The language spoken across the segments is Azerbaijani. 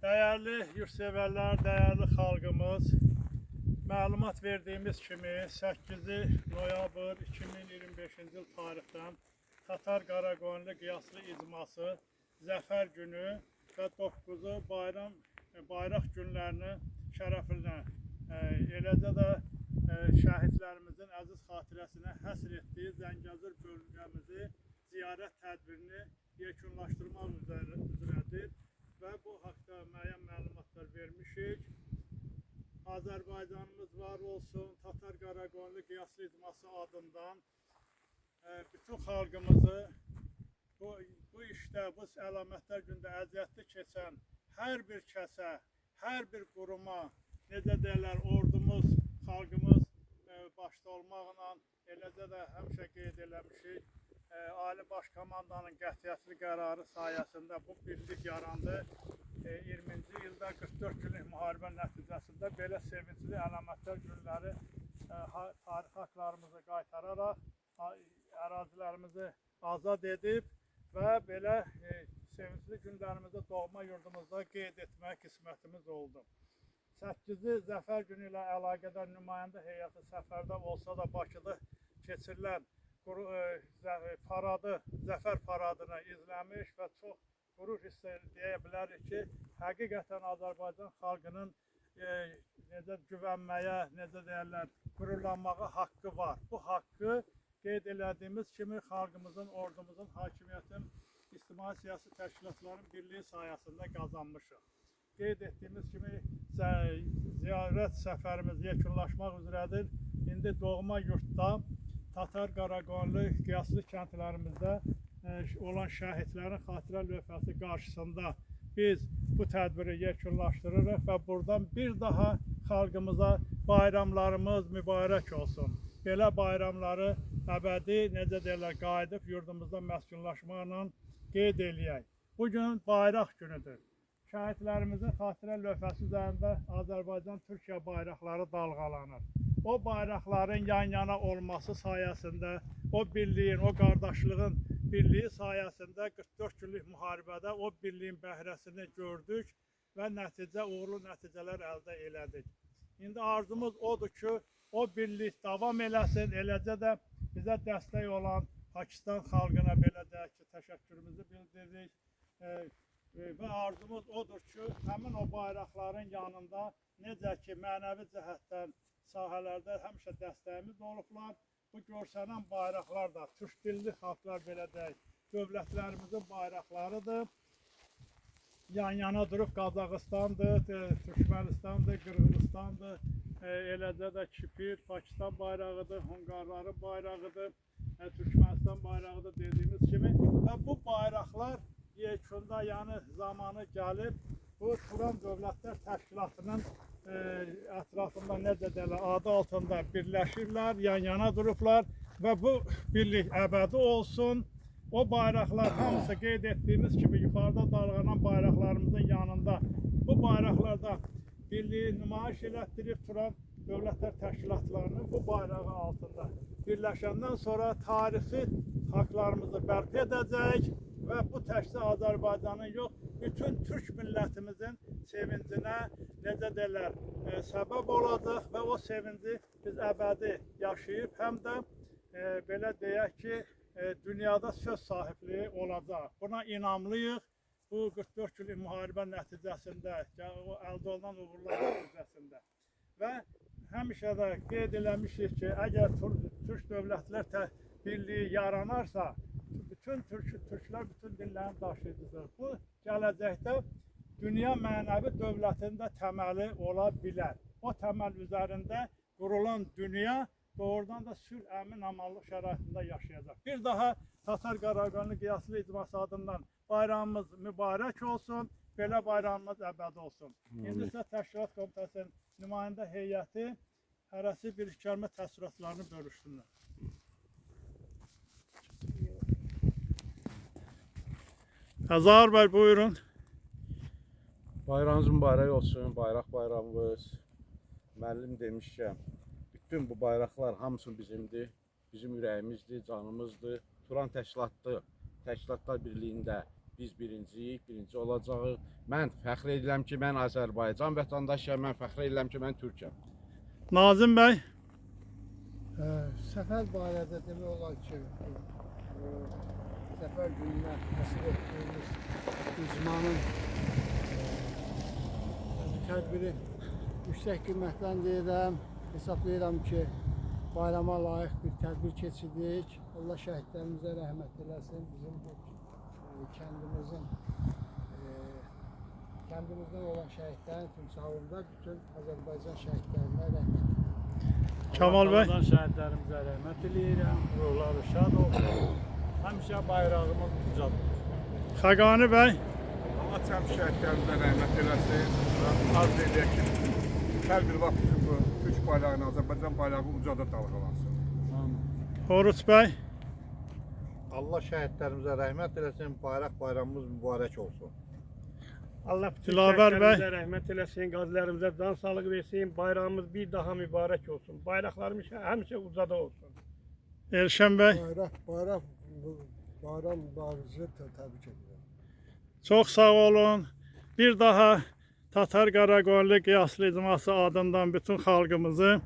Değerli yurtseverler, değerli xalqımız, məlumat verdiyimiz kimi 8 noyabr 2025-ci il tarixdən Tatar Qaraqoyunlu qiyaslı icması Zəfər günü və 9-u bayraq günlərinin şərəfinə, eləcə də şəhidlərimizin əziz xatirəsinə həsr etdiyi Zəngəzur bölgəmizi ziyarət tədbirini yekunlaşdırmaq üzrədir. Və bu haqda müəyyən məlumatlar vermişik. Azərbaycanımız var olsun, Tatar Qaraqoyunlu qiyaslı icması adından bütün xalqımızı bu işdə, bu əlamətlər gündə əziyyətli keçən hər bir kəsə, hər bir quruma, necə deyirlər, ordumuz, xalqımız başda olmaqla, eləcə də həmişə qeyd eləmişik. Ali Baş Komandanın qətiyyətli qərarı sayəsində bu birlik yarandı. 20-ci ildə 44 günlük müharibə nəticəsində belə sevincli əlamətlər günləri tarix haqlarımızı qaytararaq ərazilərimizi azad edib və belə sevincli günlərimizi doğma yurdumuzda qeyd etmək qismətimiz oldu. 8-ci Zəfər günü ilə əlaqədar nümayəndə heyəti səfərdə olsa da Bakıda keçirilən Zəfər paradını izləmiş və çox qürur hiss deyə bilərik ki, həqiqətən Azərbaycan xalqının necə güvənməyə, necə deyərlər, qürurlanmağa haqqı var. Bu haqqı qeyd elədiyimiz kimi xalqımızın, ordumuzun, hakimiyyətin, ictimai siyasi təşkilatların birliyi sayəsində qazanmışıq. Qeyd etdiyimiz kimi ziyarət səfərimiz yekunlaşmaq üzrədir. İndi doğma yurtda Tatar Qaraqoyunlu qiyaslı kəndlərimizdə olan şəhidlərin xatirə lövhəsi qarşısında biz bu tədbiri yekunlaşdırırıq və buradan bir daha xalqımıza bayramlarımız mübarək olsun. Belə bayramları əbədi, necə deyirlər, qayıdıb yurdumuzda məskunlaşmaqla qeyd eləyək. Bugün bayraq günüdür. Şəhidlərimizin xatirə lövhəsi üzərində Azərbaycan-Türkiyə bayraqları dalğalanır. O bayraqların yan-yana olması sayəsində, o birliyin, o qardaşlığın birliyi sayəsində 44 günlük müharibədə o birliyin bəhrəsini gördük və uğurlu nəticələr əldə elədik. İndi arzumuz odur ki, o birlik davam eləsin, eləcə də bizə dəstək olan Pakistan xalqına belə deyək ki, təşəkkürümüzü bildiririk. Və arzumuz odur ki, həmin o bayraqların yanında necə ki, mənəvi cəhətdən sahələrdə həmişə dəstəyimiz olublar. Bu görsənən bayraqlar da türk dilli xalqlar belə deyək, dövlətlərimizin bayraqlarıdır. Yan-yana durub Qazaxıstandır, Türkmenistandır, Qırğızıstandır, eləcə də Kipr, Pakistan bayrağıdır, Hunqarların bayrağıdır, Türkmenistan bayrağıdır dediyimiz kimi. Və bu bayraqlar yekunda, yəni zamanı gəlib, bu Turan Dövlətlər Təşkilatının ətrafında necə deyirlər, adı altında birləşirlər, yan-yana durublar və bu birlik əbədi olsun. O bayraqlar hamısı qeyd etdiyimiz kimi yuxarıda dalğalanan bayraqlarımızın yanında bu bayraqlarda birliyi nümayiş elətdirib Turan Dövlətlər Təşkilatlarının bu bayrağı altında birləşəndən sonra tarixi haqlarımızı bərpa edəcək və bu təkcə Azərbaycanın yox, bütün Türk millətimizin sevincinə, necə deyirlər, səbəb olacaq və o sevinci biz əbədi yaşayıb, həm də belə deyək ki, dünyada söz sahibliyi olacaq. Buna inamlıyıq. Bu 44 günlük müharibə nəticəsində, o əldə olunan uğurlar nəticəsində. Və həmişə də qeyd eləmişik ki, əgər Türk Dövlətlər Birliyi yaranarsa, bütün türklər bütün dillərin daşıyıcıdır. Bu gələcəkdə dünya mənəvi dövlətində təməli ola bilər. O təməl üzərində qurulan dünya doğrudan da sülh, əmin, amanlıq şəraitində yaşayacaq. Bir daha Tatar Qaraqoyunlu qiyaslı icması adından bayramımız mübarək olsun, belə bayramımız əbədi olsun. İndi isə Təşkilat Komitəsinin nümayəndə heyəti hərəsi bir kəlmə təəssüratlarını bölüşsünlər. Azar bəy, buyurun. Bayramınız mübarək olsun, bayraq bayramımız. Müəllim demişkən, bütün bu bayraqlar hamısı bizimdir, bizim ürəyimizdir, canımızdır. Turan Təşkilatlar Birliyində biz birinciyik, birinci olacağıq. Mən fəxr edirəm ki, mən Azərbaycan vətəndaşıyam, mən fəxr edirəm ki, mən türkəm. Nazim bəy, Səfər barədə demək olar ki, səfər gününə həsr etdiyimiz icmanın tədbiri yüksək qiymətləndirirəm. Hesablayıram ki, bayrama layiq bir tədbir keçirdik. Allah şəhidlərimizə rəhmət eləsin. Bizim bu kəndimizdən olan şəhidlərin timsalında bütün Azərbaycan şəhidlərinə rəhmət eləsin. Kamal bəy. Allah'tan şəhidlərimizə rəhmət eləyirəm. Ruhları şad olsun. Həmişə bayrağımız ucadır. Xaqani bəy, Allah təm şəhidlərimizə rəhmət eləsin. Arz edək ki, hər bir vaxt bizim bu Türk bayrağını, Azərbaycan bayrağı ucada dalğalansın. Oruç bəy, Allah şəhidlərimizə rəhmət eləsin, bayramımız mübarək olsun. Allah bütün Dilavər bəy. şəhidlərimizə rəhmət eləsin, qazilərimizə can sağlığı versin, bayrağımız bir daha mübarək olsun. Bayraqlarımız həmişə ucada olsun. Elşən bəy. Bayram mübarəzi təbrik edirəm. Çox sağ olun. Bir daha Tatar Qaraqoyunlu Qiyaslı icması adından bütün xalqımızı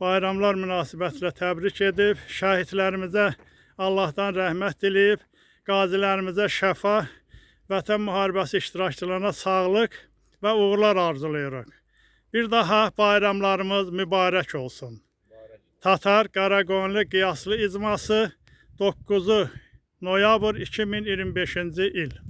bayramlar münasibətilə təbrik edib, şəhidlərimizə Allahdan rəhmət diləyib, qazilərimizə şəfa, vətən müharibəsi iştirakçılarına sağlıq və uğurlar arzulayırıq. Bir daha bayramlarımız mübarək olsun. Tatar Qaraqoyunlu Qiyaslı icması 9 noyabr 2025-ci il.